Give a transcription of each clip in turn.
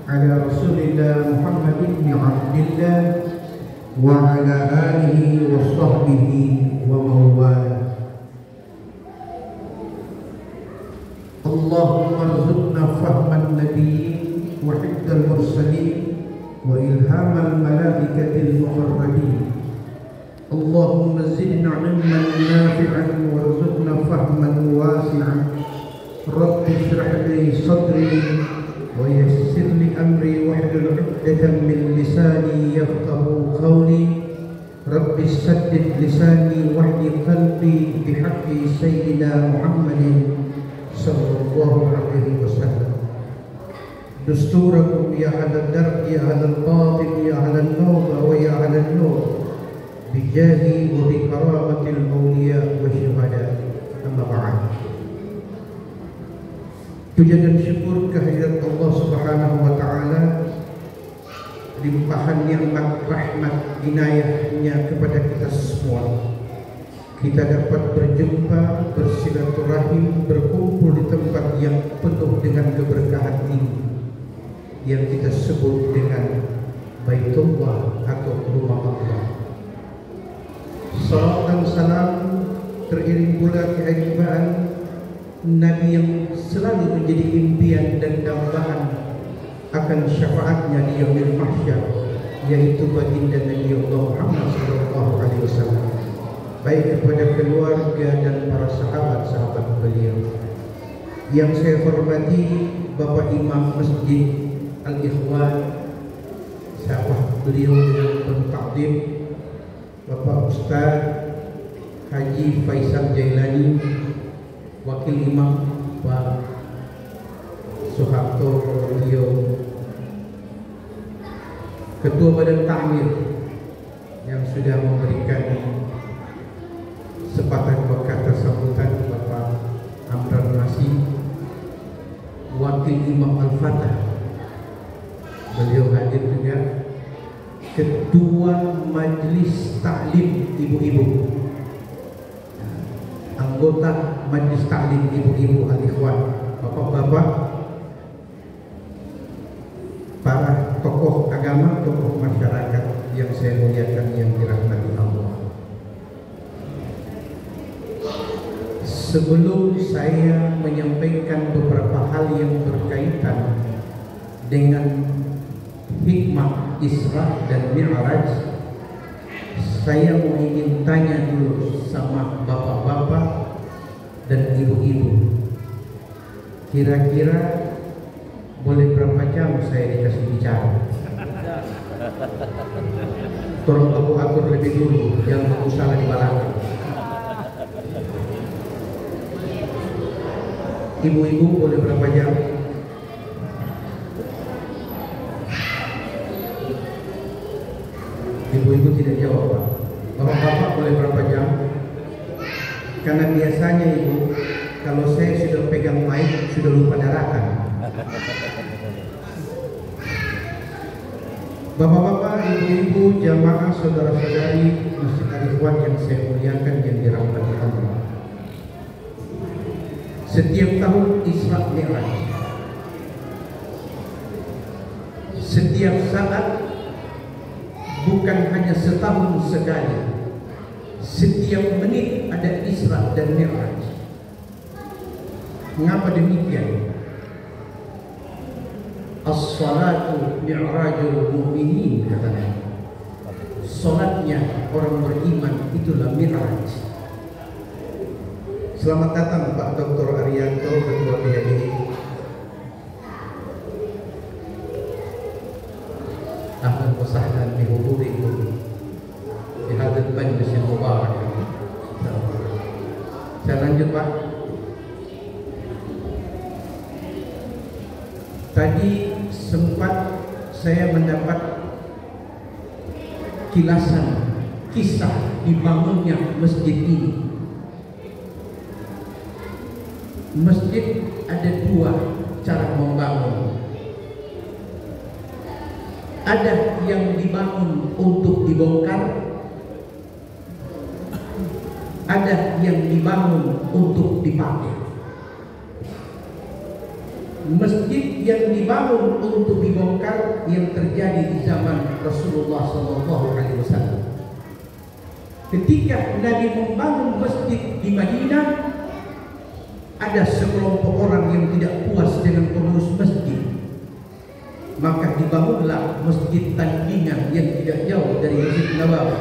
على رسول الله محمد بن عبد الله وعلى آله وصحبه ومن والاه. اللهم ارزقنا فهم النبيين وحفظ المرسلين وإلهام الملائكة المقربين. اللهم زدنا علما نافعا وارزقنا فهما واسعا. رب اشرح لي صدري ويسر لي أمري واحلل عقدة من لساني يفقه قولي. رب سدد لساني واهد قلبي بحق سيدنا محمد صلى الله عليه وسلم. دستوركم يا أهل الدرب يا أهل الباطل يا أهل النور ويا أهل النور بجاه وبكرامة الأولياء والشهداء. أما بعد. Puja dan syukur kehadirat Allah Subhanahu wa taala, limpahan nikmat rahmat inayahnya kepada kita semua. Kita dapat berjumpa, bersilaturahim, berkumpul di tempat yang penuh dengan keberkahan ini yang kita sebut dengan Baitullah atau rumah Allah. Salam dan salam teriring pula keajibaan Nabi yang selalu menjadi impian dan dambaan akan syafaatnya di yaumil mahsyar, yaitu baginda Nabi Allah Muhammad sallallahu alaihi wasallam, baik kepada keluarga dan para sahabat-sahabat beliau. Yang saya hormati Bapak Imam Masjid Al-Ikhwan, sahabat beliau dengan penuh takdim, Bapak Ustaz Haji Faisal Jailani, Wakil Imam Pak Soeharto beliau, Ketua Badan Takmir yang sudah memberikan sepatah kata sambutan, Bapak Amran Nasi, Wakil Imam Al-Fatah beliau hadir juga, Ketua Majelis Taklim Ibu-ibu, anggota Majelis Taklim Ibu-ibu Al-Ikhwan, bapak-bapak, para tokoh agama, tokoh masyarakat yang saya muliakan, yang dirahmati Allah. Sebelum saya menyampaikan beberapa hal yang berkaitan dengan hikmah Isra dan Mi'raj, saya mau ingin tanya dulu sama bapak-bapak dan ibu-ibu, kira-kira boleh berapa jam saya dikasih bicara? Tolong aku atur lebih dulu, jangan aku salah di belakang. Ibu-ibu boleh berapa jam? Ibu-ibu tidak jawab, Pak. Bapak-bapak boleh berapa jam? Karena biasanya ibu, kalau saya sudah pegang mic sudah lupa daratan. Bapak-bapak, ibu-ibu, jamaah, saudara-saudari Masjid Al-Ikhwan yang saya muliakan, yang dirahmati Allah. Setiap tahun Isra Mi'raj, setiap saat, bukan hanya setahun sekali, setiap menit ada Isra dan Mi'raj. Mengapa demikian? As-salatu mi'rajul mu'minin, katanya. Salatnya orang beriman itulah Mi'raj. Selamat datang Pak Dr. Arianto, Ketua PHDI. Ahlan wa sahlan bi hudurikum di hadzal majlis yang mubarak. Saya lanjut, Pak. Tadi sempat saya mendapat kilasan kisah dibangunnya masjid ini. Masjid ada dua cara membangun. Ada yang dibangun untuk dibongkar, ada yang dibangun untuk dipakai. Masjid yang dibangun untuk dibongkar yang terjadi di zaman Rasulullah SAW. Ketika Nabi membangun masjid di Madinah, ada sekelompok orang yang tidak puas dengan pengurus masjid. Maka dibangunlah masjid tandingan yang tidak jauh dari Masjid Nabawi.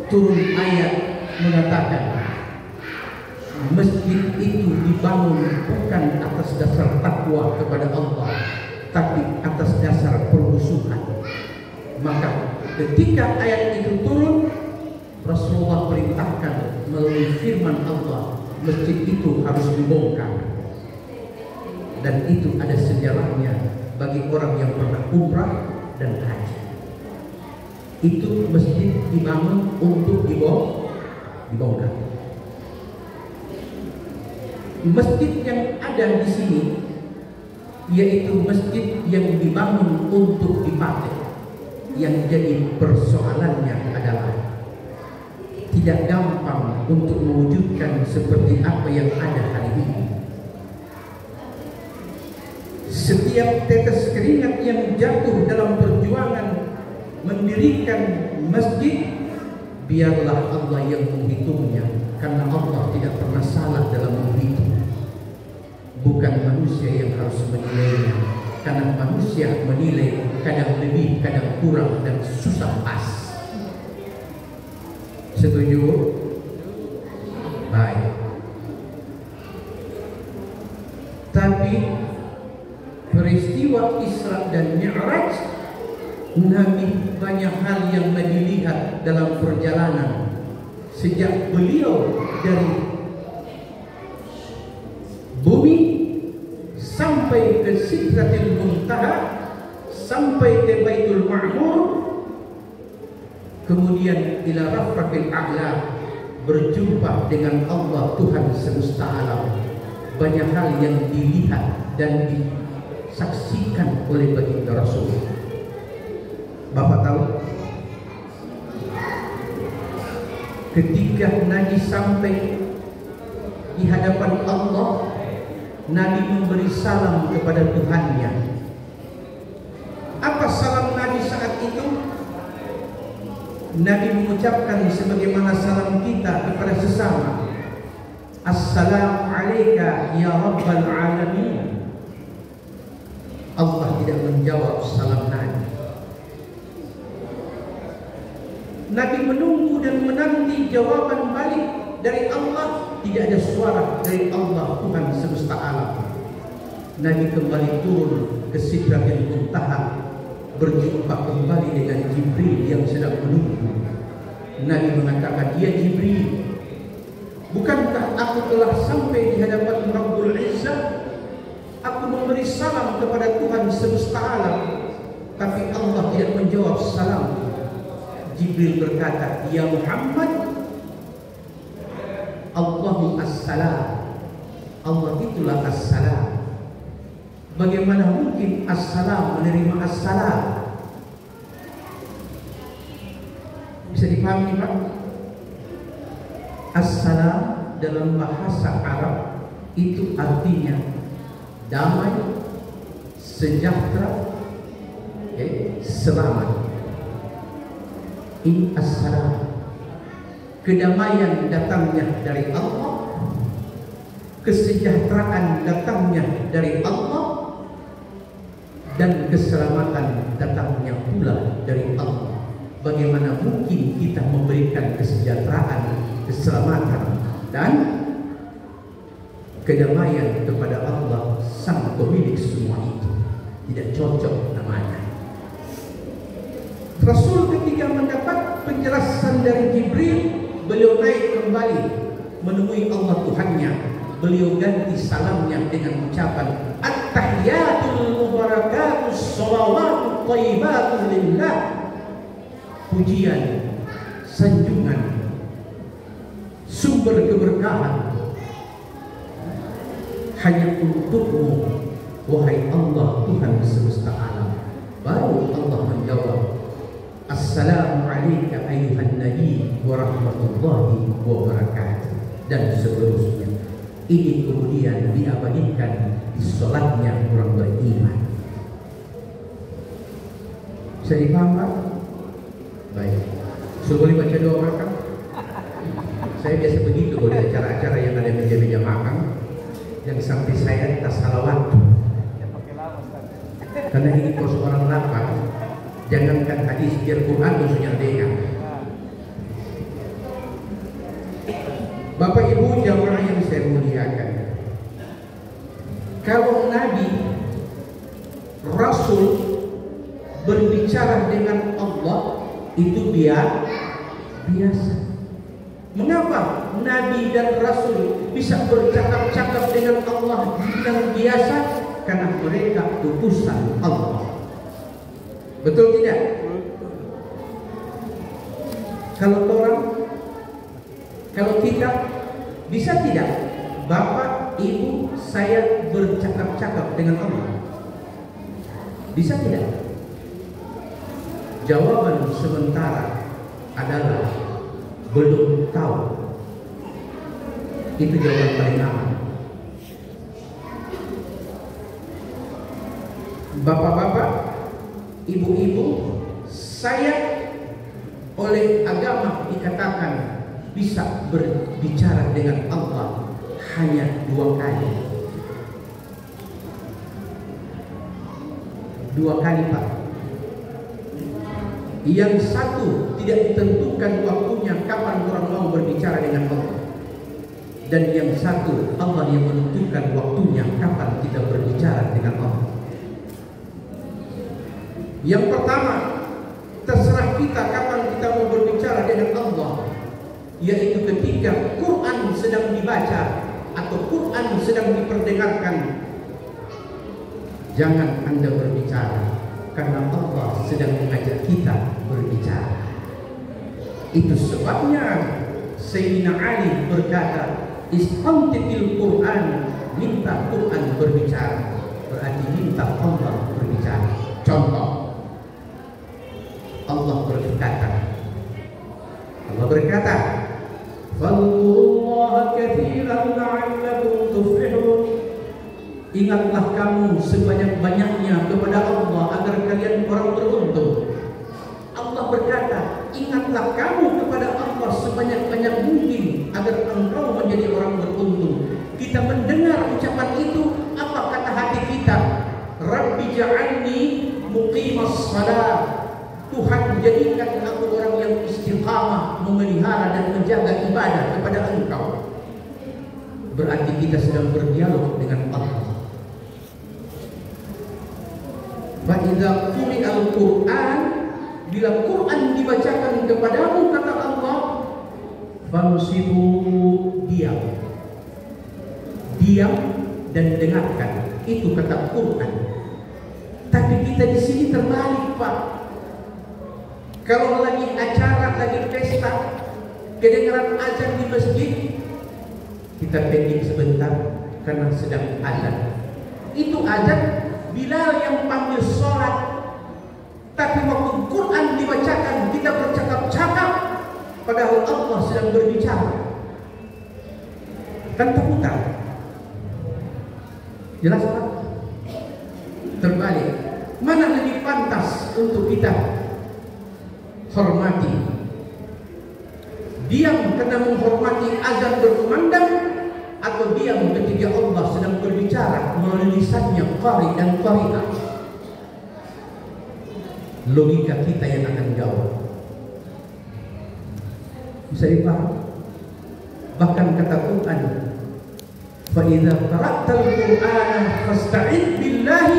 Turun ayat mengatakan, masjid itu dibangun bukan atas dasar takwa kepada Allah, tapi atas dasar permusuhan. Maka ketika ayat itu turun, Rasulullah perintahkan melalui firman Allah, masjid itu harus dibongkar. Dan itu ada sejarahnya bagi orang yang pernah umrah dan haji. Itu masjid dibangun untuk dibongkar. Masjid yang ada di sini yaitu masjid yang dibangun untuk dipakai. Yang jadi persoalannya adalah tidak gampang untuk mewujudkan seperti apa yang ada hari ini. Setiap tetes keringat yang jatuh dalam perjuangan mendirikan masjid, biarlah Allah yang menghitungnya, karena Allah tidak pernah salah dalam menghitung. Bukan manusia yang harus menilainya, karena manusia menilai kadang lebih, kadang kurang, dan susah pas. Setuju? Baik. Tapi peristiwa Isra dan Mi'raj, Nabi banyak hal yang Nabi lihat dalam perjalanan. Sejak beliau dari bumi sampai ke Sidratil Muntaha, sampai ke Baitul Ma'mur, kemudian ila Rafiqil A'la, berjumpa dengan Allah Tuhan semesta alam. Banyak hal yang dilihat dan disaksikan oleh baginda Rasul. Bapak tahu, ketika Nabi sampai di hadapan Allah, Nabi memberi salam kepada Tuhannya. Apa salam Nabi saat itu? Nabi mengucapkan sebagaimana salam kita kepada sesama, Assalamu alayka ya Rabbal Alamin. Allah tidak menjawab salam Nabi. Nabi menunggu dan menanti jawaban balik dari Allah. Tidak ada suara dari Allah Tuhan semesta alam. Nabi kembali turun ke Sidratil Muntaha, berjumpa kembali dengan Jibril yang sedang menunggu. Nabi mengatakan, ya Jibril, bukankah aku telah sampai di hadapan Rabbul Izzah? Aku memberi salam kepada Tuhan semesta alam, tapi Allah tidak menjawab salam. Jibril berkata, ya Muhammad, Allahu as-salam. Allah itulah as-salam. Bagaimana mungkin as-salam menerima as-salam? Bisa dipahami, Pak? As-salam dalam bahasa Arab itu artinya damai, sejahtera, selamat. Ini as-salam. Kedamaian datangnya dari Allah, kesejahteraan datangnya dari Allah, dan keselamatan datangnya pula dari Allah. Bagaimana mungkin kita memberikan kesejahteraan, keselamatan, dan kedamaian kepada Allah, sang pemilik semua itu? Tidak cocok namanya. Rasul ketika mendapat penjelasan dari Jibril, beliau naik kembali menemui Allah Tuhannya. Beliau ganti salamnya dengan ucapan At-tahiyatul mubarakatus sholawatu thayyibatun lillah. Pujian, sanjungan, sumber keberkahan hanya untukmu, wahai Allah Tuhan semesta alam. Baru Allah menjawab, Assalamu alayka ayuhan nabi wa rahmatullahi wa barakatuh, dan seterusnya. Ini kemudian diabadikan sholatnya orang beriman. Bisa dipaham Pak? Baik. So boleh baca doa makan? Saya biasa begitu kalau di acara-acara yang ada meja-meja makan, yang sampai saya tak salah waktu. Karena ini persoalan lapar. Jangankan hadis, biar Quran musuhnya dengar. Bapak Ibu jamaah yang saya muliakan, kalau Nabi Rasul berbicara dengan Allah itu biasa. Mengapa Nabi dan Rasul bisa bercakap-cakap dengan Allah yang biasa? Karena mereka utusan Allah. Betul tidak? Kalau orang, kalau kita bisa tidak Bapak, Ibu, saya bercakap-cakap dengan Allah? Bisa tidak? Jawaban sementara adalah belum tahu. Itu jawaban paling aman. Bapak-bapak, ibu-ibu, saya oleh agama dikatakan bisa berbicara dengan Allah hanya 2 kali. 2 kali Pak. Yang satu tidak ditentukan waktunya kapan orang mau berbicara dengan Allah. Dan yang satu Allah yang menentukan waktunya kapan kita berbicara dengan Allah. Yang pertama, terserah kita kapan kita mau berbicara dengan Allah, yaitu ketika Quran sedang dibaca atau Quran sedang diperdengarkan. Jangan Anda berbicara, karena Allah sedang mengajak kita berbicara. Itu sebabnya Sayyidina Ali berkata, "Istamtiqil Quran", minta Quran berbicara, berarti minta Allah berbicara. Contoh, Allah berkata, "Fadhkurullaha katsiran la'allakum tuflihun." Ingatlah kamu sebanyak-banyaknya kepada Allah agar kalian orang beruntung. Allah berkata, ingatlah kamu kepada Allah sebanyak-banyak mungkin agar engkau menjadi orang beruntung. Kita mendengar ucapan itu, apa kata hati kita? Rabbi ja'alni muqimas shalah. Tuhan, jadikan aku orang yang istiqamah memelihara dan menjaga ibadah kepada Engkau. Berarti kita sedang berdialog dengan Allah. Fa idza quri'al Qur'an, bila Quran dibacakan kepadamu, kata Allah, fansibu, diam dan dengarkan. Itu kata Quran. Tapi kita di sini terbalik Pak. Kalau lagi acara, lagi pesta, kedengaran azan di masjid, kita pending sebentar karena sedang azan. Itu azan Bilal yang panggil sholat. Tapi waktu Quran dibacakan, kita bercakap-cakap, padahal Allah sedang berbicara. Kan terputar. Jelas Pak? Terbalik. Mana lebih pantas untuk kita hormati? Diam karena menghormati azan berkumandang, atau diam ketika Allah sedang berbicara melalui lisannya qari dan qari'ah? Logika kita yang akan jawab. Bisa dipaham? Bahkan kata Quran, fa idza qara'tal Qur'ana fasta'id billahi,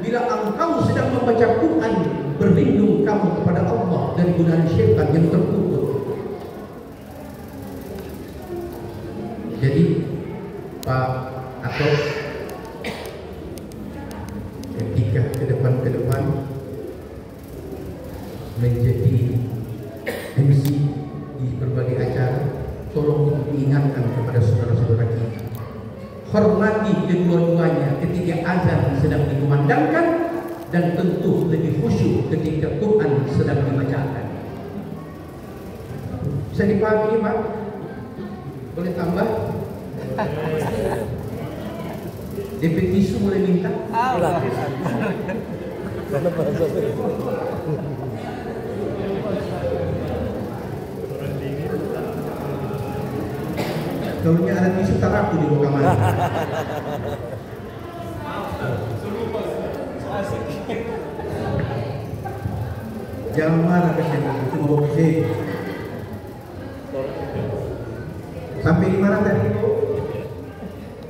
bila engkau sedang membaca Quran, berlindung kamu kepada Allah dari godaan syaitan yang terkutuk. Jadi Pak atau ketika ke depan menjadi MC di berbagai acara, tolong diingatkan kepada saudara-saudara kita, hormati kedua-duanya ketika azan sedang dikumandangkan, dan tentu lebih khusyuk ketika Quran sedang dibacakan. Bisa dipahami Pak? Boleh tambah? DP tisu boleh minta? Kalau ada tisu tak aku di bawah kamar. Jangan marah ke saya, itu mau ke sampai di mana tadi?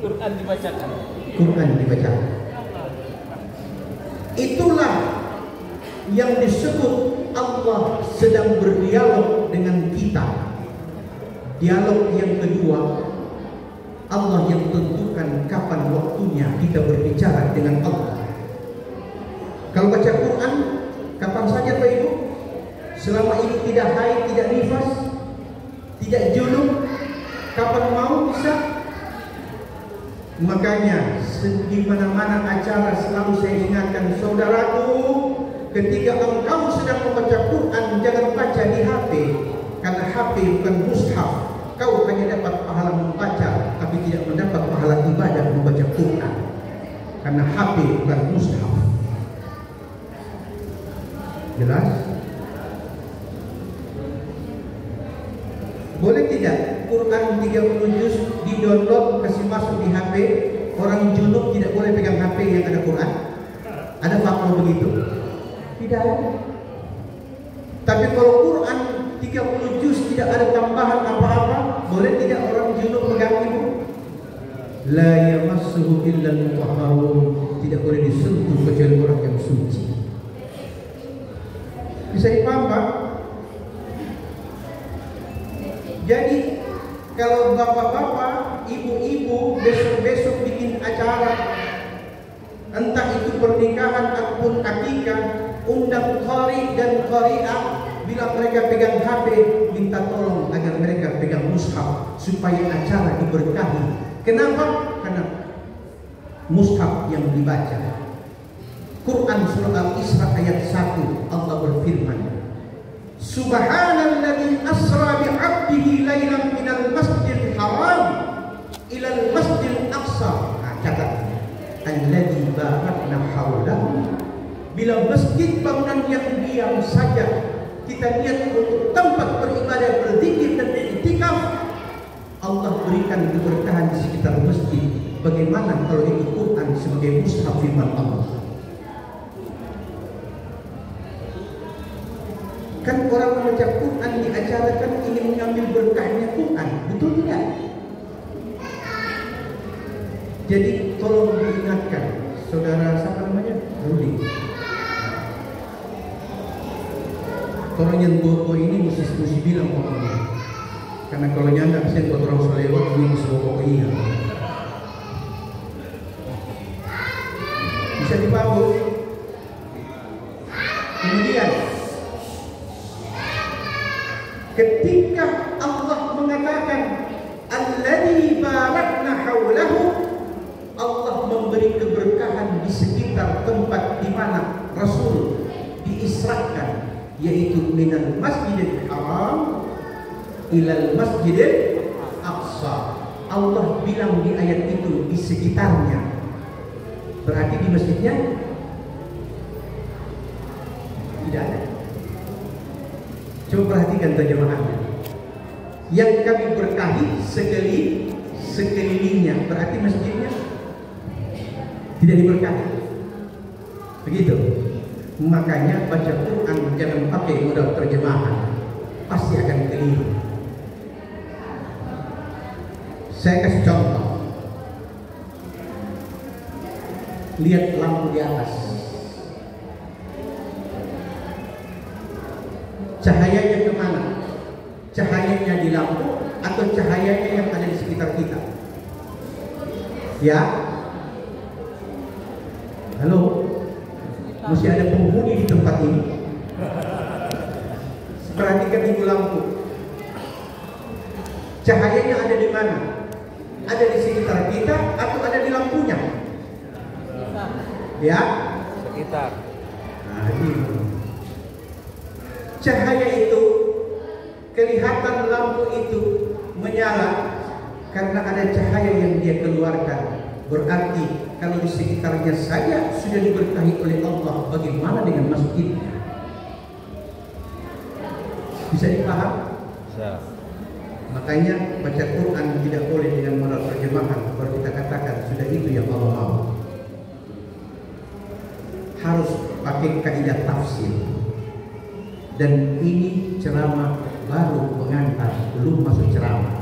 Quran dibacakan. Quran dibacakan. Itulah yang disebut Allah sedang berdialog dengan kita. Dialog yang kedua, Allah yang tentukan kapan waktunya kita berbicara dengan Allah. Kalau baca Quran, kapan saja Pak Ibu, selama itu tidak haid, tidak nifas, tidak junub, kapan mau bisa. Makanya di mana-mana acara selalu saya ingatkan, saudaraku, ketika engkau sedang membaca Quran, jangan baca di HP, karena HP bukan mushaf. Kau hanya dapat pahala membaca, tapi tidak mendapat pahala ibadah membaca Quran, karena HP bukan mushaf. Jelas? Boleh tidak Quran 30 juz di-download, kasih masuk di HP? Orang junub tidak boleh pegang HP yang ada Quran? Ada fatwa begitu? Tidak ada. Tapi kalau Quran 30 juz tidak ada tambahan apa-apa, boleh tidak orang junub pegang itu? La yamassuhu illa al-mutahharun, tidak boleh disentuh kecuali orang yang suci. Bisa dipaham Pak? Jadi kalau bapak-bapak, ibu-ibu besok-besok bikin acara, entah itu pernikahan ataupun akikah, undang qari dan qari'ah, bila mereka pegang HP, minta tolong agar mereka pegang mushaf supaya acara diberkahi. Kenapa? Karena mushaf yang dibaca. Quran surah Al-Isra ayat 1, Allah berfirman, Subhanalladzi asra bi'abdihi lailan minal masjidil haram ilal masjidil aqsa. Nah, catat, alladzi barakna haulahu. Bila masjid bangunan yang diam saja kita niat untuk tempat beribadah, berzikir dan beriktikaf, Allah berikan keberkahan di sekitar masjid. Bagaimana kalau itu Quran sebagai mushaf firman Allah? Kan orang membaca Quran di acara kan ingin mengambil berkahnya Quran, betul tidak? Jadi tolong diingatkan, saudara siapa namanya? Rudi. Orang yang bobo ini mesti bilang pokoknya. Karena kalau nyanda kesian buat orang selewat, ini mesti bobo iya. Bisa dipahami? Kemudian ketika Allah mengatakan alladzi barakna haulahu, Allah memberi keberkahan di sekitar tempat di mana Rasul diisrakan, yaitu minal masjidil haram ilal masjidil aqsa. Allah bilang di ayat itu di sekitarnya, berarti di masjidnya tidak ada. Coba perhatikan terjemahannya. Yang kami berkahi sekelilingnya, berarti masjidnya tidak diberkahi. Begitu. Makanya baca Quran jangan pakai modal terjemahan, pasti akan keliru. Saya kasih contoh. Lihat lampu di atas. Cahayanya kemana? Cahayanya di lampu atau cahayanya yang ada di sekitar kita? Ya? Halo? Masih ada penghuni di tempat ini? Perhatikan ibu lampu. Cahayanya ada di mana? Ada di sekitar kita atau ada di lampunya? Ya? Sekitar. Nah, ini. Cahaya itu, kelihatan lampu itu menyala karena ada cahaya yang dia keluarkan. Berarti kalau di sekitarnya saja sudah diberkahi oleh Allah, bagaimana dengan masjidnya? Bisa dipaham? Bisa. Makanya baca Quran tidak boleh dengan modal terjemahan. Kalau kita katakan sudah itu yang Allah mau, harus pakai kaidah tafsir. Dan ini ceramah baru pengantar, belum masuk ceramah.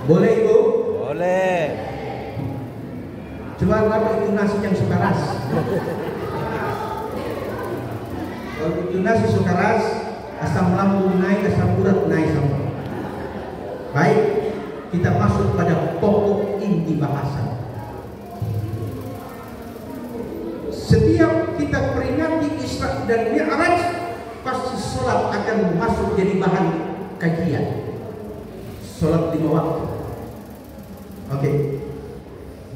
Boleh Ibu? Boleh. Coba apa itu nasi yang suka ras? Kalau itu nasi suka ras, asam lambung naik, asam urat naik sama. Baik, kita masuk pada pokok inti bahasa. Setiap kita peringati Isra dan Mi'raj, pasti sholat akan masuk jadi bahan kajian. Sholat 5 waktu. Oke.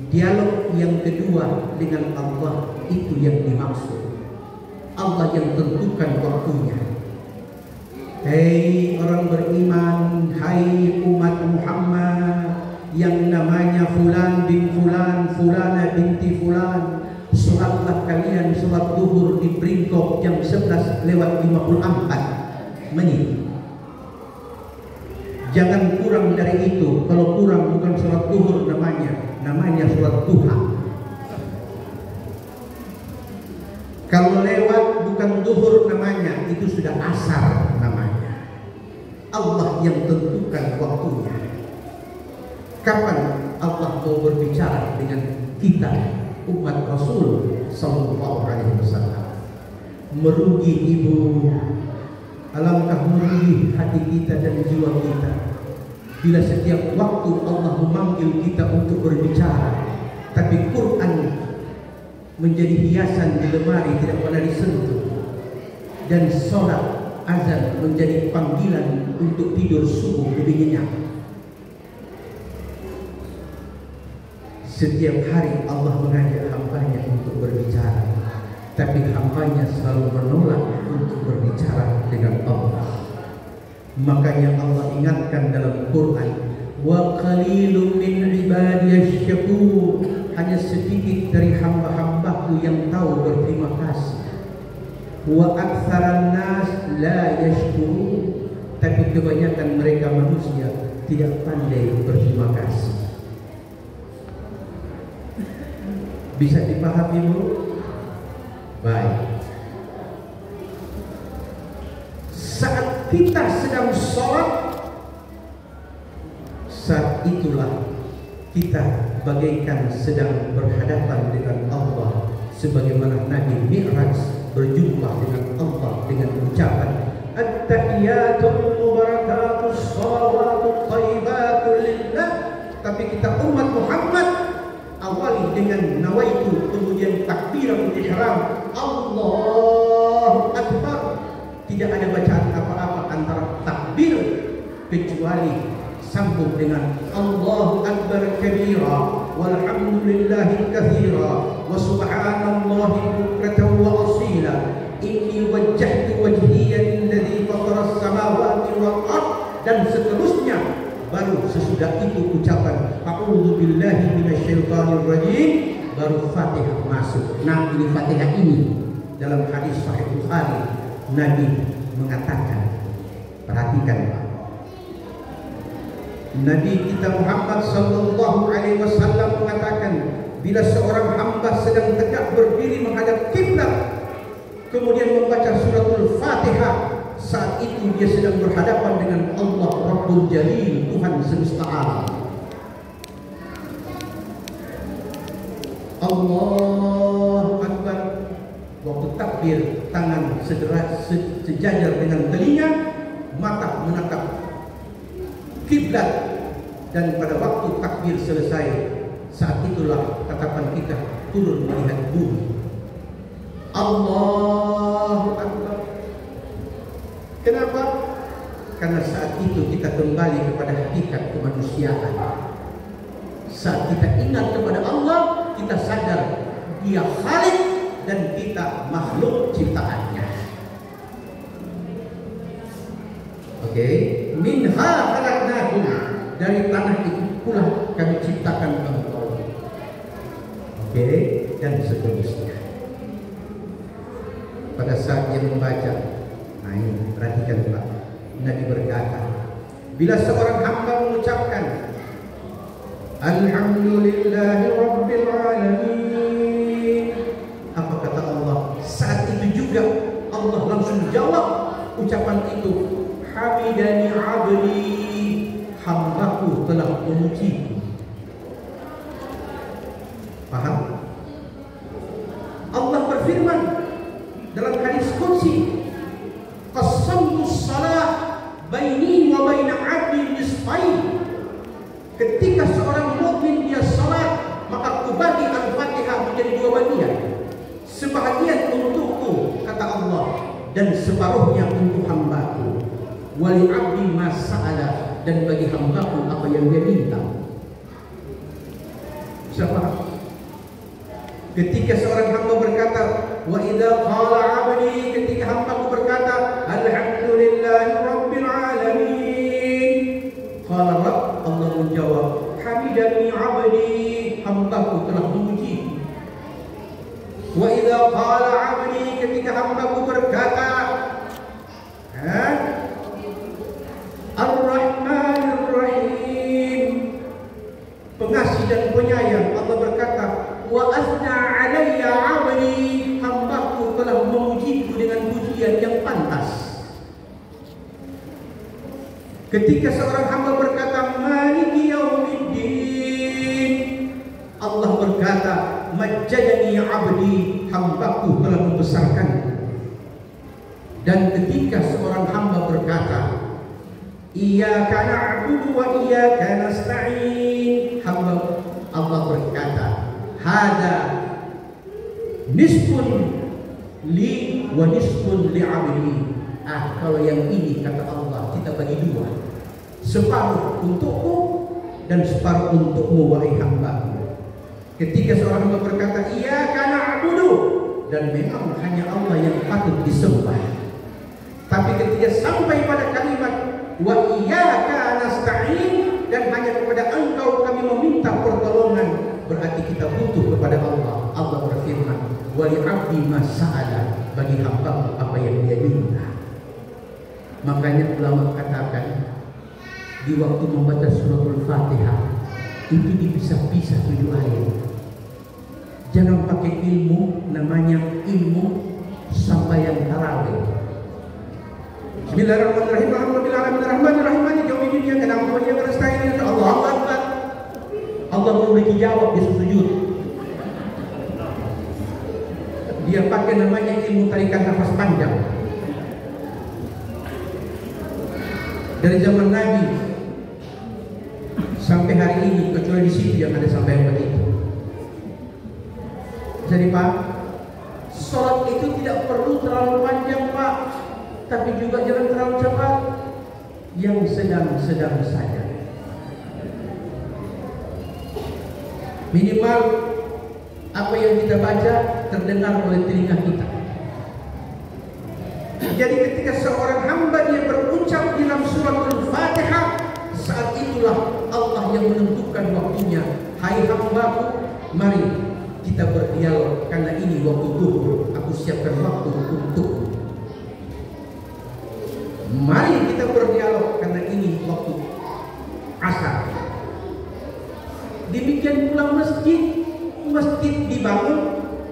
Dialog yang kedua dengan Allah, itu yang dimaksud. Allah yang tentukan waktunya. Hei orang beriman, hai umat Muhammad, yang namanya Fulan bin Fulan, Fulana binti Fulan, sholatlah kalian sholat duhur di Bringkok jam 11:54 menit. Jangan kurang dari itu. Kalau kurang bukan sholat duhur namanya sholat duha. Kalau lewat bukan duhur namanya, itu sudah asar namanya. Allah yang tentukan waktunya. Kapan Allah mau berbicara dengan kita, umat Rasul Sallallahu Alaihi Wasallam? Merugi ibu, alangkah merugi hati kita dan jiwa kita bila setiap waktu Allah memanggil kita untuk berbicara, tapi Quran menjadi hiasan di lemari tidak pernah disentuh, dan sholat azan menjadi panggilan untuk tidur subuh lebih nyenyak. Setiap hari Allah mengajak hambanya untuk berbicara, tapi hambanya selalu menolak untuk berbicara dengan Allah. Makanya Allah ingatkan dalam Quran, wa qalilun min ibadiyasy syakur, hanya sedikit dari hamba-hambaku yang tahu berterima kasih. Wa aktsaran nas la yashkurun, tapi kebanyakan mereka manusia tidak pandai berterima kasih. Bisa dipahami Bu? Baik. Saat kita sedang sholat, saat itulah kita bagaikan sedang berhadapan dengan Allah, sebagaimana Nabi Mi'raj berjumpa dengan Allah dengan ucapan at-tahiyatul mubarakatus shalawatut thayyibatul lillah. Tapi kita umat Muhammad awali dengan nawaitu, kemudian takbiratul ihram, Allahu Akbar. Tidak ada bacaan apa-apa antara takbir kecuali sambung dengan Allahu Akbar kabira walhamdulillahi katsira wa subhanallahi bukratan wa asila inni wajjahtu wajhiya lilladzi fatara as-samawati wal ardh, dan seterusnya. Baru sesudah itu ucapan a'udzu billahi minasyaitonir rajim, baru Fatihah masuk. Nah, ini Fatihah ini dalam hadis Sahih Bukhari Nabi mengatakan, perhatikan Pak, Nabi kita Muhammad sallallahu alaihi wasallam mengatakan, bila seorang hamba sedang tegak berdiri menghadap kiblat, kemudian membaca suratul Fatihah, saat itu dia sedang berhadapan dengan Allah Rabbul Jalil, Tuhan semesta alam. Allahu Akbar. Waktu takbir, tangan sejajar dengan telinga, mata menatap kiblat, dan pada waktu takbir selesai, saat itulah tatapan kita turun melihat bumi. Allahu Akbar. Kenapa? Karena saat itu kita kembali kepada hakikat kemanusiaan. Saat kita ingat kepada Allah, kita sadar Dia Khalik dan kita makhluk ciptaannya. Oke, minha khalaqnakum dari tanah itu pula kami ciptakan engkau. Oke, dan seterusnya. Pada saat dia membaca, nah ini perhatikan Pak, Nabi berkata, bila seorang hamba mengucapkan Alhamdulillahi Rabbil Alamin, apa kata Allah? Saat itu juga Allah langsung jawab ucapan itu, Hamidani abdi, hambaku telah memuji. Paham? Allah berfirman dalam hadis qudsi, qasamtu shalah baini wa baina 'abdi nisfain. Ketika seorang mukmin dia salat, maka kubagi Al-Fatihah menjadi dua bagian. Sebahagian untukku, kata Allah, dan separuhnya untuk hambaku. Wali 'abdi ma sa'ala, dan bagi hambaku apa yang dia minta. Bisa paham? Ketika seorang hamba berkata, wa idza qala 'abdi, ketika hambaku berkata, alhamdulillahi rabbil alamin, qala Rabb, Allah menjawab, hamidani 'abdi, hambaku telah memuji. Wa idza qala 'abdi, ketika hambaku berkata, Ar-Rahmanir Rahim, pengasih dan penyayang, Allah berkata, wa asna 'alayya 'abdi, hambaku telah memujiku dengan pujian yang pantas. Ketika seorang hamba berkata maliki yaumiddin, Allah berkata majjadani 'abdi, hambaku telah membesarkanku. Dan ketika seorang hamba berkata iyyaka na'budu wa iyyaka nasta'in, hamba Allah berkata hada nisfun li wa nisfun li 'abdi. Kalau yang ini kata Allah kita bagi dua, separuh untukku dan separuh untukmu wahai hambaku. Ketika seorang hamba berkata iyyaka na'budu, dan memang hanya Allah yang patut disembah, tapi ketika sampai pada kalimat wa iyyaka nasta'in, dan hanya kepada engkau kami meminta pertolongan, berarti kita butuh kepada Allah. Allah berfirman wa li 'abdi ma sa'ala, bagi hambaku apa yang dia minta. Makanya ulama katakan di waktu membaca suratul Fatihah itu dipisah-pisah 7 ayat. Jangan pakai ilmu, namanya ilmu sampaian tarawih. Bismillahirrahmanirrahim. Alhamdulillahirrahmanirrahim. Maliki yaumiddin. Iyyaka na'budu wa iyyaka nasta'in. Allahu akbar. Allah memberi jawab di sujud. Dia pakai namanya ilmu tarikan nafas panjang. Dari zaman Nabi sampai hari ini, kecuali di situ yang ada sampai yang begitu. Jadi Pak, sholat itu tidak perlu terlalu panjang Pak, tapi juga jangan terlalu cepat, yang sedang-sedang saja. Minimal apa yang kita baca terdengar oleh telinga kita. Jadi ketika seorang hamba dia berucap di dalam suratul Fatihah, saat itulah Allah yang menentukan waktunya. Hai hambaku, mari kita berdialog, karena ini waktu zuhur, aku siapkan waktu untukmu. Mari kita berdialog, karena ini waktu asar. Demikian pula masjid dibangun,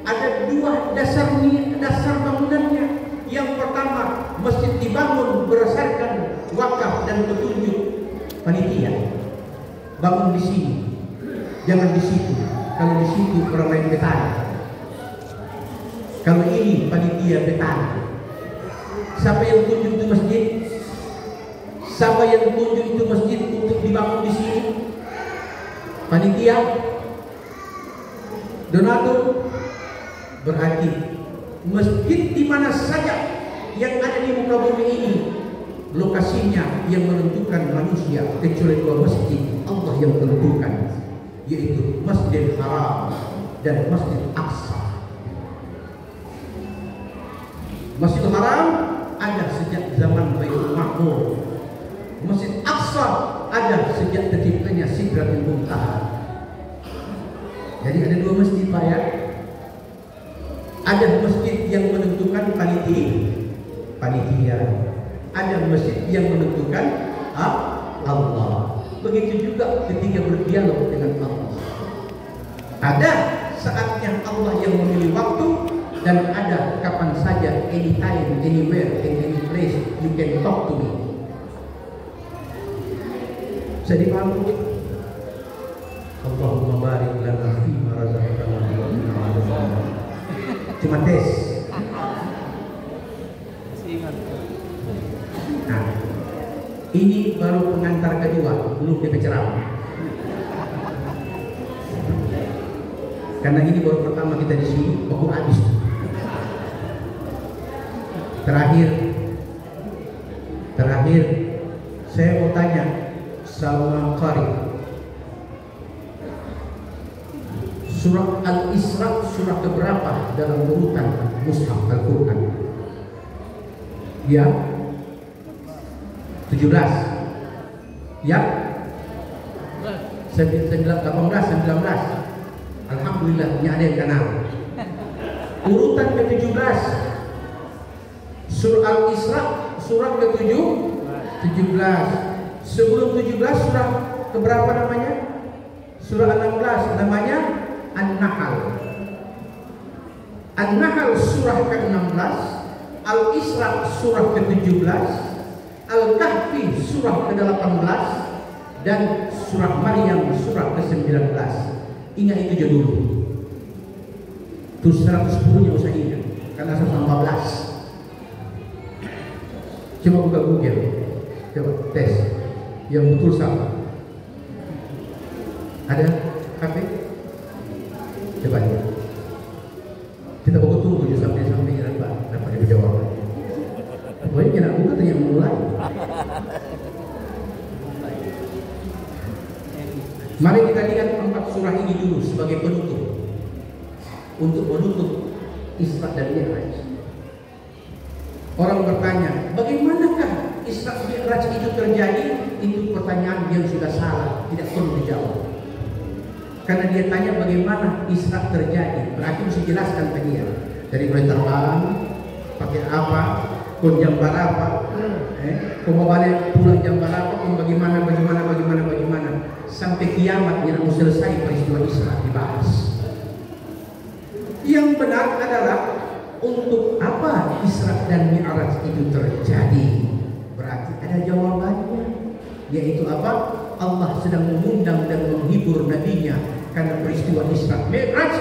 ada dua dasar bangunannya. Yang pertama, masjid dibangun berdasarkan wakaf dan petunjuk panitia. Bangun di sini, jangan di situ. Kalau di situ orang lain betana. Kalau ini panitia betana. Siapa yang tunjuk itu masjid? Siapa yang tunjuk itu masjid untuk dibangun di sini? Panitia, donatur. Berarti masjid di mana saja yang ada di muka bumi ini, lokasinya yang menentukan manusia, kecuali dua masjid Allah yang menentukan, yaitu Masjidil Haram dan Masjid Aqsa. Masjidil Haram ada sejak zaman Baitul Ma'mur, Masjid Aqsa ada sejak terciptanya Sidratul Muntaha. Jadi ada dua masjid Pak ya. Ada masjid yang menentukan panitia. Ada masjid yang menentukan Allah. Begitu juga ketika berdialog dengan Allah. Ada saatnya Allah yang memilih waktu, dan ada kapan saja, anytime, anywhere, in any place you can talk to me. Bisa dipahami? Allahumma barik lana fima razaqtana wa qina adzabannar. Cuma tes. Nah, ini baru pengantar kedua, belum DP ceramah. Karena ini baru pertama kita di sini, aku habis. Terakhir, saya mau tanya sama qari. Surah Al-Isra surah keberapa dalam urutan mushaf Al-Quran? Ya, 17. Ya, 18, 19. Alhamdulillah, ini ada yang kenal. Urutan ke-17 surah Al-Isra surah ke-17. Sebelum 17 surah keberapa namanya? Surah Al-16 namanya An-Nahl. An-Nahl surah ke-16, Al-Isra surah ke-17, Al-Kahfi surah ke-18, dan surah Maryam surah ke-19. Ingat itu judul. Itu 110-nya usah ingat, karena 114. Coba buka Google, coba tes yang betul sama. Ada HP? Coba lihat. Kita bakal tunggu sampai dapat dijawab. Pokoknya kena buka yang mulai. Mari kita lihat 4 surah ini dulu sebagai penutup, untuk menutup Isra dan Mi'raj. Orang bertanya, bagaimanakah Isra Mi'raj itu terjadi? Itu pertanyaan yang sudah salah, tidak perlu dijawab. Karena dia tanya bagaimana Isra terjadi, berarti mesti jelaskan ke dia. Dari mulai terbang, pakai apa, kon jam berapa, kon mau balik pulang jam berapa, kon bagaimana, sampai kiamat yang mau selesai peristiwa Isra dibahas. Yang benar adalah untuk apa Isra dan Mi'raj itu terjadi? Berarti ada jawabannya, yaitu apa? Allah sedang mengundang dan menghibur nabinya karena peristiwa Isra Mi'raj.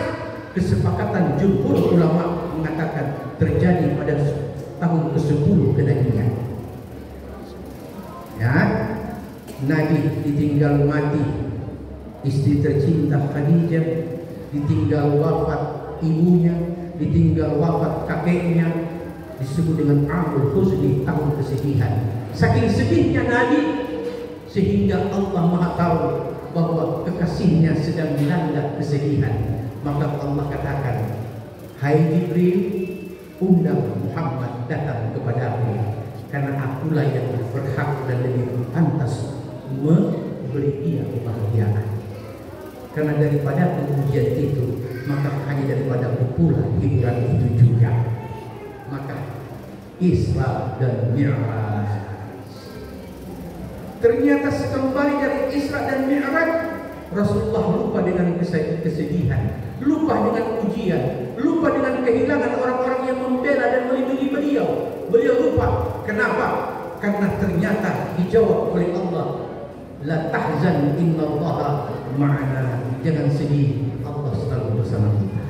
Kesepakatan jumhur ulama mengatakan terjadi pada tahun ke-10 kenabian. Ya, Nabi ditinggal mati, istri tercinta Khadijah, ditinggal wafat ibunya, ditinggal wafat kakeknya, disebut dengan Amul Huzni, tahun kesedihan. Saking sedihnya Nabi sehingga Allah Maha tahu bahwa kekasihnya sedang dilanda kesedihan. Maka Allah katakan, hai Jibril, undang Muhammad datang kepadaku, karena akulah yang berhak dan lebih pantas memberi dia kebahagiaan. Karena daripada ujian itu, maka hanya daripada pula hiburan itu juga. Maka Isra dan Mi'raj. Ternyata sekembali dari Isra dan Mi'raj, Rasulullah lupa dengan kesedihan, lupa dengan ujian, lupa dengan kehilangan orang-orang yang membela dan melindungi beliau. Beliau lupa. Kenapa? Karena ternyata dijawab oleh Allah, la tahzan innallaha ma'ana. Jangan sedih, Allah selalu bersama kita.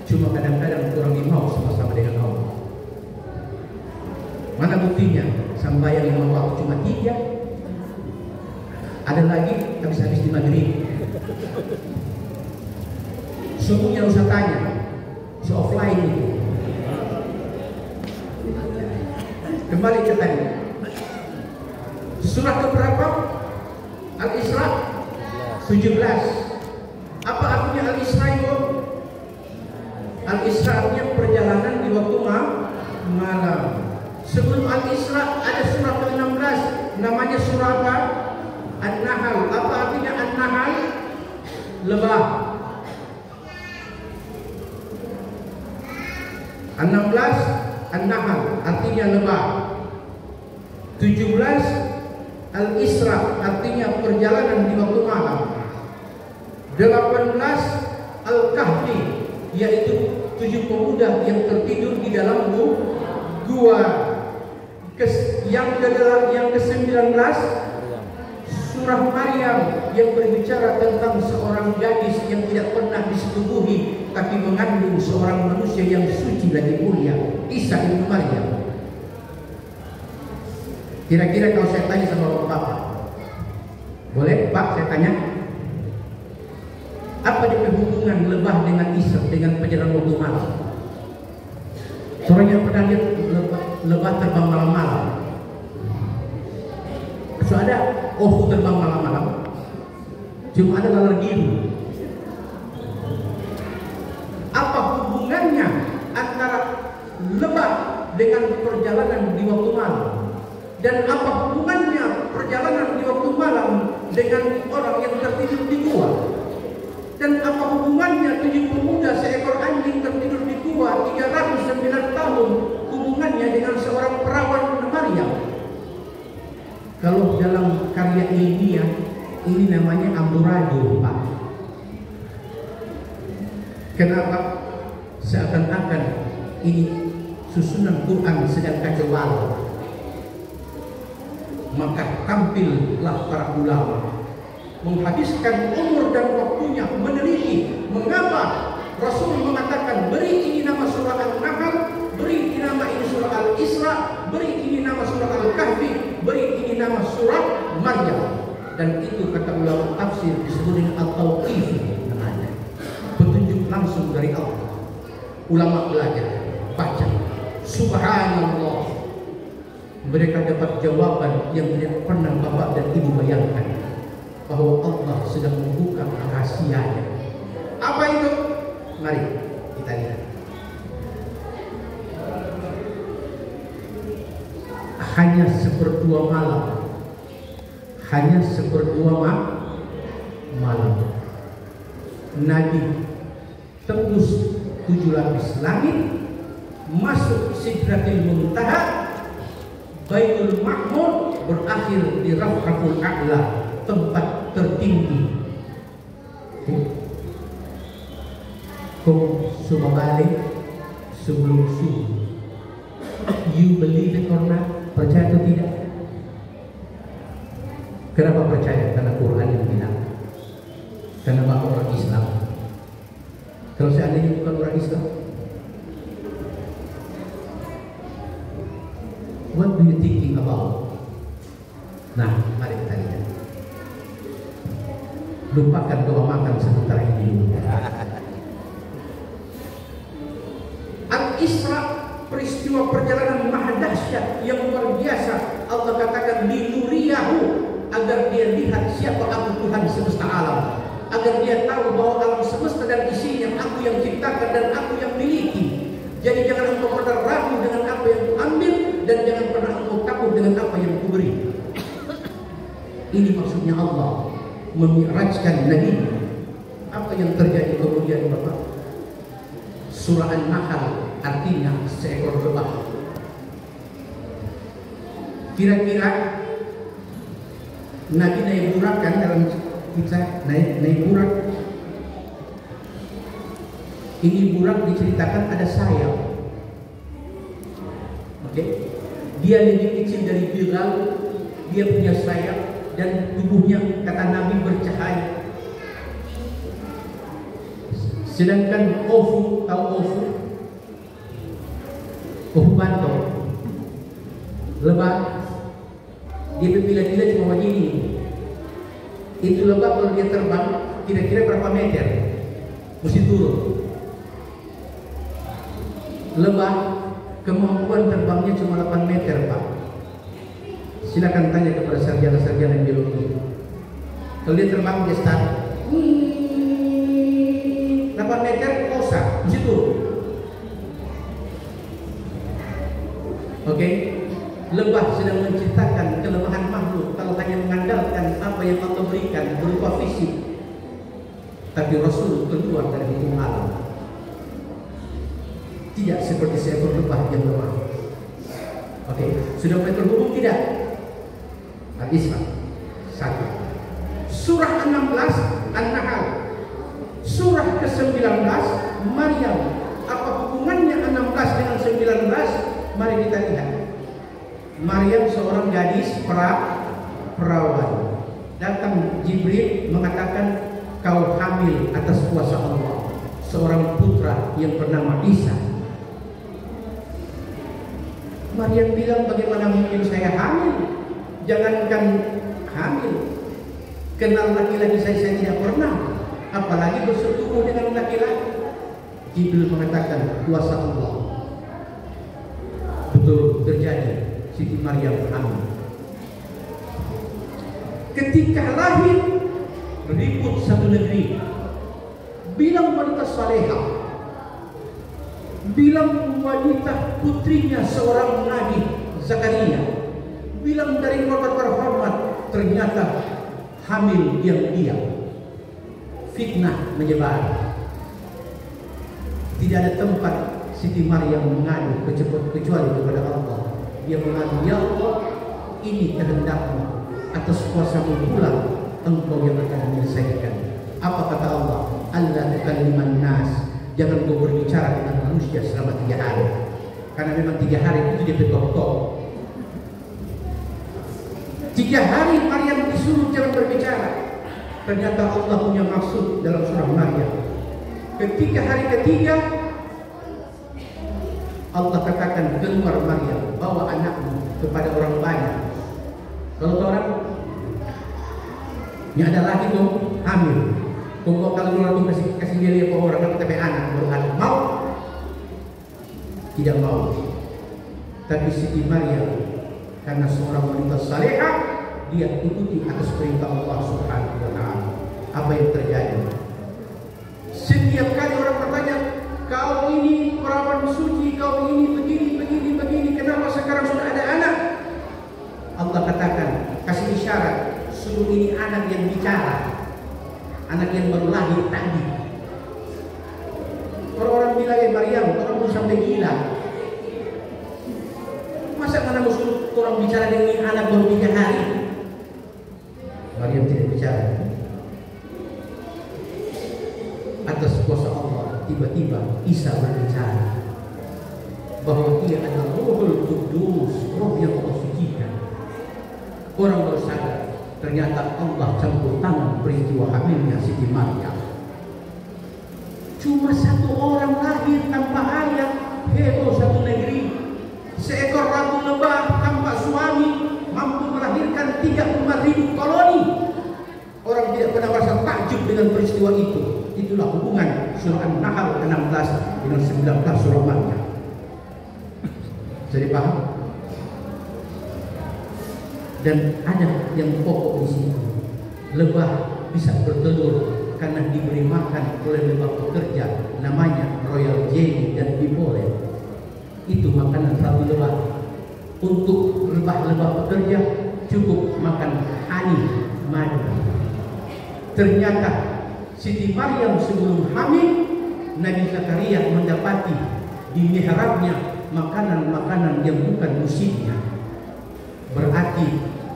Cuma kadang-kadang kurang mau sama-sama dengan Allah. Mana buktinya? Sembahyang 5 waktu cuma 3. Ada lagi habis-habis di maghrib. Semuanya usah tanya, si offline itu. Kembali ke tadi. Surah keberapa? Al-Isra 17. Apa artinya Al-Isra itu? Al-Isra artinya perjalanan di waktu malam. Sebelum Al-Isra ada surah ke-16, namanya surah apa? An-Nahl. Apa artinya An-Nahl? Lebah. 16 An-Nahl artinya lebah. 17 Al-Isra artinya perjalanan di waktu malam. 18 Al-Kahfi yaitu 7 pemuda yang tertidur di dalam gua. Yang ke-19 surah Maryam yang berbicara tentang seorang gadis yang tidak pernah disetubuhi tapi mengandung seorang manusia yang suci lagi mulia, Isa ibnu Maryam. Kira-kira kalau saya tanya sama Bapak, boleh Pak saya tanya, apa dia hubungan lebah dengan Isa dengan perjalanan waktu malam? Seorang yang pernah lihat lebah terbang malam-malam? So ada terbang malam-malam? Cuma ada lalar biru. Apa hubungannya antara lebah dengan perjalanan di waktu malam? Dan apa hubungannya perjalanan di waktu malam dengan orang yang tertidur di gua? Dan apa hubungannya 7 pemuda seekor anjing tertidur di gua 309 tahun hubungannya dengan seorang perawan Maryam? Kalau dalam karya ilmiah ini namanya amburadul, Pak. Kenapa? Seakan-akan ini susunan Quran sedang kacau balau. Maka tampillah para ulama menghabiskan umur dan waktunya meneliti mengapa Rasul mengatakan beri ini nama surah An-Nahl, beri ini nama ini surah Al-Isra, beri ini nama surah Al-Kahfi, beri ini nama surah Maryam. Dan itu kata ulama tafsir disebut dengan at-tauqif namanya, petunjuk langsung dari Allah. Ulama belajar, baca, subhanallah, mereka dapat jawaban yang tidak pernah bapak dan ibu bayangkan, bahwa Allah sedang membuka rahasianya. Apa itu? Mari kita lihat. Hanya sepertiga malam, hanya sepertiga malam, Nabi tembus 7 lapis langit, masuk Sidratil Muntaha, Baitul Ma'mur, berakhir di Rafqatul A'la, tempat tertinggi. Kau sudah balik sebelum subuh. You believe it or not? Percaya atau tidak? Kenapa percaya? Karena Quran yang bilang. Karena bapak orang Islam. Kalau seandainya bukan orang Islam, what do you thinking about? Nah, mari kita lihat. Lupakan doa makan sebentar ini dulu. Al-Isra, peristiwa perjalanan maha dahsyat yang luar biasa. Allah katakan linuriyahu, agar dia lihat siapa aku Tuhan semesta alam, agar dia tahu bahwa alam semesta dan isinya aku yang ciptakan dan aku yang miliki. Jadi jangan engkau pernah ragu dengan apa yang kuambil, dan jangan pernah engkau takut dengan apa yang kuberi. Ini maksudnya Allah memi'rajkan Nabi. Apa yang terjadi kemudian Bapak? Surah An-Nahl artinya seekor lebah. Kira-kira Nabi naik burak kan, dalam kita naik burak. Ini burak diceritakan ada sayap. Oke. Dia lebih kecil dari Bilal, dia punya sayap, dan tubuhnya kata Nabi bercahaya. Sedangkan Ofu, tahu Ofu? Ofu bantau, lebah, dia berpila-pila cuma begini. Itu lebah kalau dia terbang kira-kira berapa meter? Mesti turun. Lebah kemampuan terbangnya cuma 8 meter, Pak. Silakan tanya kepada sarjana-sarjana biologi. Kalau dia terbang dia start 8 meter kosa, mesti turun. Oke, Lebah sedang menciptakan kelemahan makhluk kalau hanya mengandalkan apa yang Allah berikan berupa fisik. Tapi Rasul keluar dari hukum alam. Tidak seperti seekor lebah yang lemah. Oke, sudah mulai terhubung tidak? Al-Isra 1. Surah 16 An-Nahl. Surah ke-19 Maryam. Apa hubungannya 16 dengan 19? Mari kita lihat. Maryam seorang gadis perawan. Datang Jibril mengatakan kau hamil atas kuasa Allah, seorang putra yang bernama Isa. Maryam bilang, bagaimana mungkin saya hamil? Jangankan hamil, kenal laki-laki saya tidak pernah, apalagi bersetubuh dengan laki-laki. Jibril mengatakan kuasa Allah. Betul terjadi. Siti Maryam hamil. Ketika lahir, ribut satu negeri. Bilang wanita salehah, bilang wanita putrinya seorang nabi Zakaria, bilang dari keluarga terhormat, ternyata hamil diam-diam. Fitnah menyebar. Tidak ada tempat Siti Maryam mengadu kecuali kepada Allah. Dia mengadu, ya Allah, ini kehendakmu, atas kuasamu pula engkau yang akan menyelesaikan. Apa kata Allah? Allah tukalliman nas, jangan kau berbicara dengan manusia selama 3 hari. Karena memang 3 hari itu dia betul-betul 3 hari Maryam disuruh jangan berbicara. Ternyata Allah punya maksud dalam surah Maryam. Ketika hari ketiga, Allah katakan, keluar Maryam, bawa anakmu kepada orang banyak. Kalau orang ini ada lagi tuh hamil, kalau orang tuh kasih dia ke orang tapi anak baru anak mau, tidak mau. Tapi Siti Maryam karena seorang wanita salehah, dia ikuti atas perintah Allah Subhanahu wa Ta'ala. Apa yang terjadi? Setiap kali orang bertanya, kau ini perawan suci, kau ini begini, kenapa sekarang sudah ada anak? Allah katakan, kasih isyarat, suruh ini anak yang bicara, anak yang baru lahir tadi. Orang-orang bilang, Maryam, orang belum sampai gila. Masa mana musuh orang bicara dengan ini anak baru 3 hari? Maryam tidak bicara. Atas kuasa Allah, tiba-tiba Isa berbicara bahwa dia adalah Ruhul Kudus, roh yang Allah sucikan. Orang baru sadar, ternyata Allah campur tangan peristiwa hamilnya Siti Maryam. Cuma 1 orang lahir tanpa ayah, heboh satu negeri. Seekor ratu lebah tanpa suami mampu melahirkan 35.000 koloni. Orang tidak pernah merasa takjub dengan peristiwa itu. Itulah hubungan surah An-Nahl 16 dengan 19 surah Maryam. Jadi paham? Dan ada yang pokok di sini. Lebah bisa bertelur karena diberi makan oleh lebah pekerja, namanya Royal Jelly dan Bipole. Itu makanan satu lebah. Untuk lebah-lebah pekerja cukup makan honey, madu. Ternyata Siti Maryam sebelum hamil, Nabi Zakaria mendapati di mihrabnya makanan-makanan yang bukan musimnya. Berarti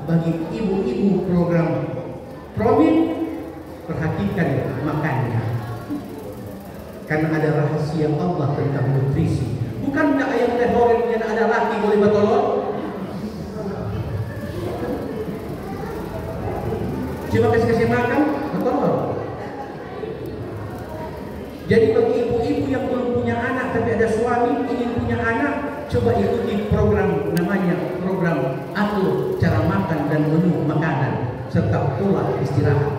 bagi ibu-ibu program Promil, perhatikan makannya. Karena ada rahasia Allah tentang nutrisi. Bukankah ayam tehorin yang ada laki boleh bertelur? Cuma kasih makan, bertelur. Jadi bagi ibu-ibu yang belum punya anak tapi ada suami ingin punya anak, coba ikuti program namanya program atur cara makan dan menu makanan serta pola istirahat.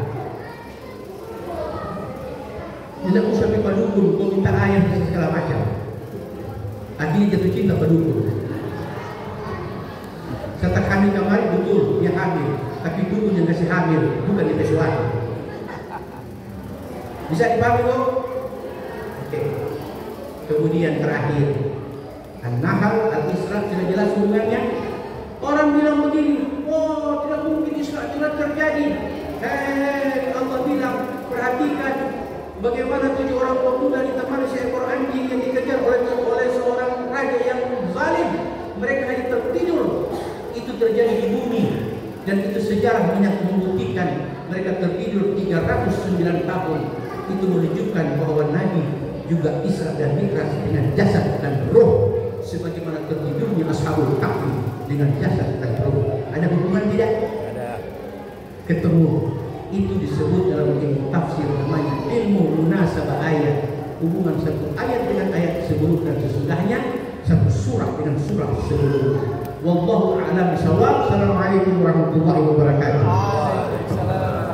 Tidak usah minta dukun, kau minta air dan segala macam. Akhirnya jatuh cinta berdukun. Setelah hamil kemarin betul dia hamil, tapi dukun yang kasih hamil bukan dia suami. Bisa dipahami kok? Oke. Kemudian terakhir An-Nahl, Al-Isra sudah jelas hubungannya. Orang bilang begini, oh tidak mungkin Isra Mi'raj terjadi. Allah bilang, perhatikan bagaimana 7 orang pemuda ditemani seekor anjing yang dikejar oleh seorang raja yang zalim. Mereka hanya tertidur. Itu terjadi di bumi, dan itu sejarah banyak membuktikan mereka tertidur 309 tahun. Itu menunjukkan bahwa Nabi juga Isra dan Mi'raj dengan jasad dan roh, sebagaimana tertidurnya Ashabul Kahfi dengan jasad dan roh. Ada hubungan tidak? Ada. Ketemu. Itu disebut dalam ilmu tafsir namanya ilmu munasabah ayat. Hubungan satu ayat dengan ayat sebelum dan sesudahnya, satu surah dengan surah sebelumnya. Wallahu a'lam bishawab. Assalamualaikum warahmatullahi wabarakatuh. Waalaikumsalam.